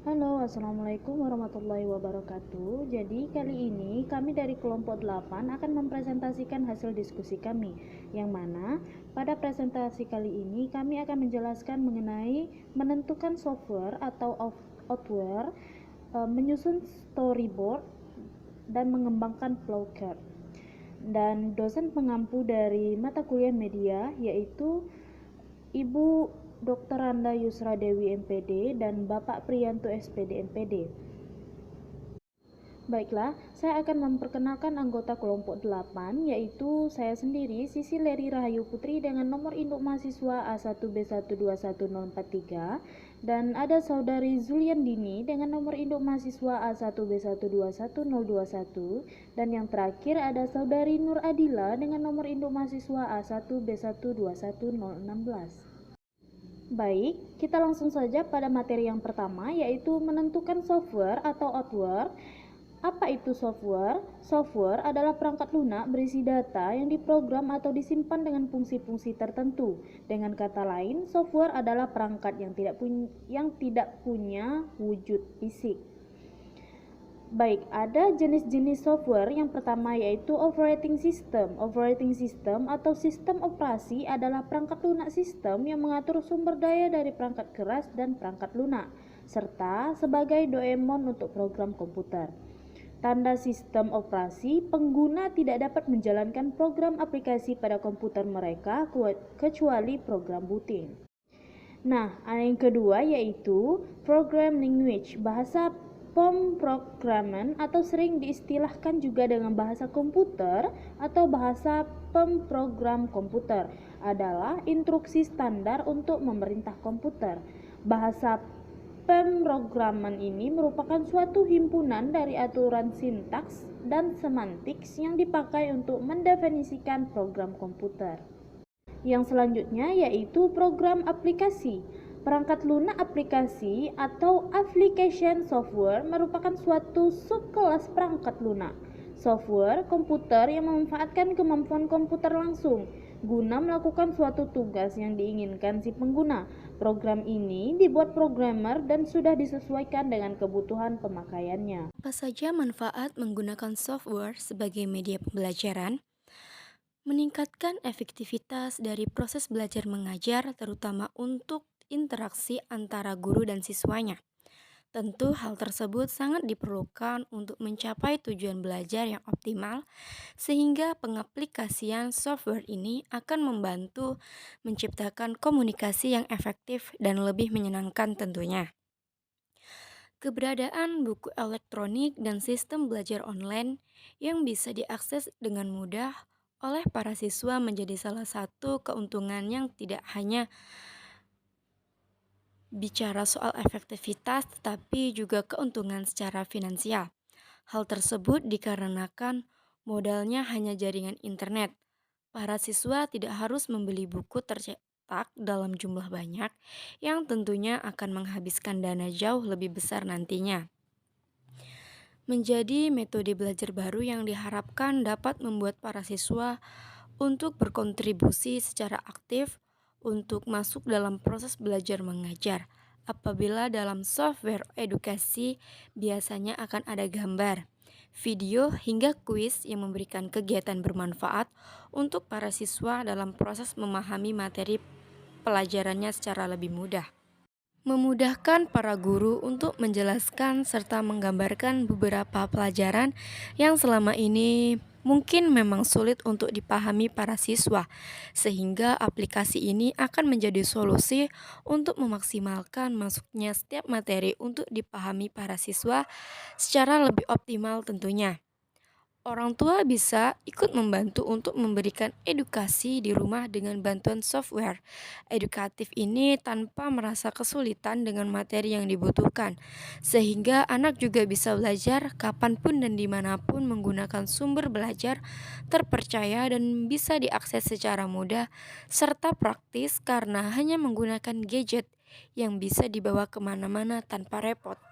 Halo, Assalamualaikum warahmatullahi wabarakatuh. Jadi, kali ini kami dari kelompok 8 akan mempresentasikan hasil diskusi kami, yang mana pada presentasi kali ini kami akan menjelaskan mengenai menentukan software atau outware, menyusun storyboard, dan mengembangkan flowchart. Dan dosen pengampu dari mata kuliah media yaitu Ibu Dr. Randa Yusra Dewi MPD dan Bapak Priyanto SPD MPD. Baiklah, saya akan memperkenalkan anggota kelompok 8, yaitu saya sendiri, Sisi Leri Rahayu Putri dengan nomor induk mahasiswa A1B121043, dan ada saudari Zulian Dini dengan nomor induk mahasiswa A1B121021, dan yang terakhir ada saudari Nur Adila dengan nomor induk mahasiswa A1B121016. Baik, kita langsung saja pada materi yang pertama, yaitu menentukan software atau outware. Apa itu software? Software adalah perangkat lunak berisi data yang diprogram atau disimpan dengan fungsi-fungsi tertentu. Dengan kata lain, software adalah perangkat yang tidak punya wujud fisik. Baik, ada jenis-jenis software. Yang pertama yaitu operating system. Operating system atau sistem operasi adalah perangkat lunak sistem yang mengatur sumber daya dari perangkat keras dan perangkat lunak, serta sebagai doemon untuk program komputer. Tanda sistem operasi, pengguna tidak dapat menjalankan program aplikasi pada komputer mereka kecuali program booting. Nah, yang kedua yaitu program language, bahasa pemrograman atau sering diistilahkan juga dengan bahasa komputer atau bahasa pemrogram komputer, adalah instruksi standar untuk memerintah komputer. Bahasa pemrograman ini merupakan suatu himpunan dari aturan sintaks dan semantik yang dipakai untuk mendefinisikan program komputer. Yang selanjutnya yaitu program aplikasi. Perangkat lunak aplikasi atau application software merupakan suatu subkelas perangkat lunak software komputer yang memanfaatkan kemampuan komputer langsung guna melakukan suatu tugas yang diinginkan si pengguna. Program ini dibuat programmer dan sudah disesuaikan dengan kebutuhan pemakaiannya. Apa saja manfaat menggunakan software sebagai media pembelajaran? Meningkatkan efektivitas dari proses belajar mengajar, terutama untuk interaksi antara guru dan siswanya. Tentu hal tersebut sangat diperlukan untuk mencapai tujuan belajar yang optimal, sehingga pengaplikasian software ini akan membantu menciptakan komunikasi yang efektif dan lebih menyenangkan tentunya. Keberadaan buku elektronik dan sistem belajar online yang bisa diakses dengan mudah oleh para siswa menjadi salah satu keuntungan yang tidak hanya bicara soal efektivitas tetapi juga keuntungan secara finansial. Hal tersebut dikarenakan modalnya hanya jaringan internet. Para siswa tidak harus membeli buku tercetak dalam jumlah banyak yang tentunya akan menghabiskan dana jauh lebih besar nantinya. Menjadi metode belajar baru yang diharapkan dapat membuat para siswa untuk berkontribusi secara aktif untuk masuk dalam proses belajar mengajar. Apabila dalam software edukasi biasanya akan ada gambar, video hingga kuis yang memberikan kegiatan bermanfaat untuk para siswa dalam proses memahami materi pelajarannya secara lebih mudah. Memudahkan para guru untuk menjelaskan serta menggambarkan beberapa pelajaran yang selama ini mungkin memang sulit untuk dipahami para siswa, sehingga aplikasi ini akan menjadi solusi untuk memaksimalkan masuknya setiap materi untuk dipahami para siswa secara lebih optimal tentunya. Orang tua bisa ikut membantu untuk memberikan edukasi di rumah dengan bantuan software edukatif ini tanpa merasa kesulitan dengan materi yang dibutuhkan, sehingga anak juga bisa belajar kapanpun dan dimanapun menggunakan sumber belajar terpercaya dan bisa diakses secara mudah serta praktis karena hanya menggunakan gadget yang bisa dibawa kemana-mana tanpa repot.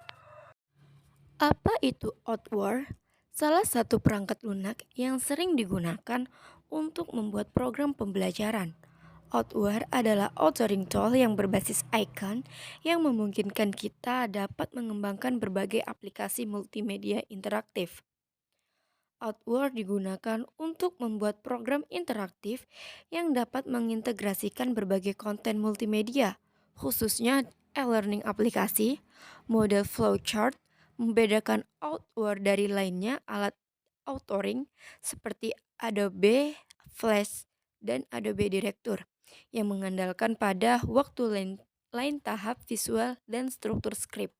Apa itu Outward? Salah satu perangkat lunak yang sering digunakan untuk membuat program pembelajaran. Outward adalah authoring tool yang berbasis icon yang memungkinkan kita dapat mengembangkan berbagai aplikasi multimedia interaktif. Outward digunakan untuk membuat program interaktif yang dapat mengintegrasikan berbagai konten multimedia, khususnya e-learning aplikasi, model flowchart, membedakan Outward dari lainnya alat authoring seperti Adobe Flash dan Adobe Director yang mengandalkan pada waktu lain tahap visual dan struktur skrip.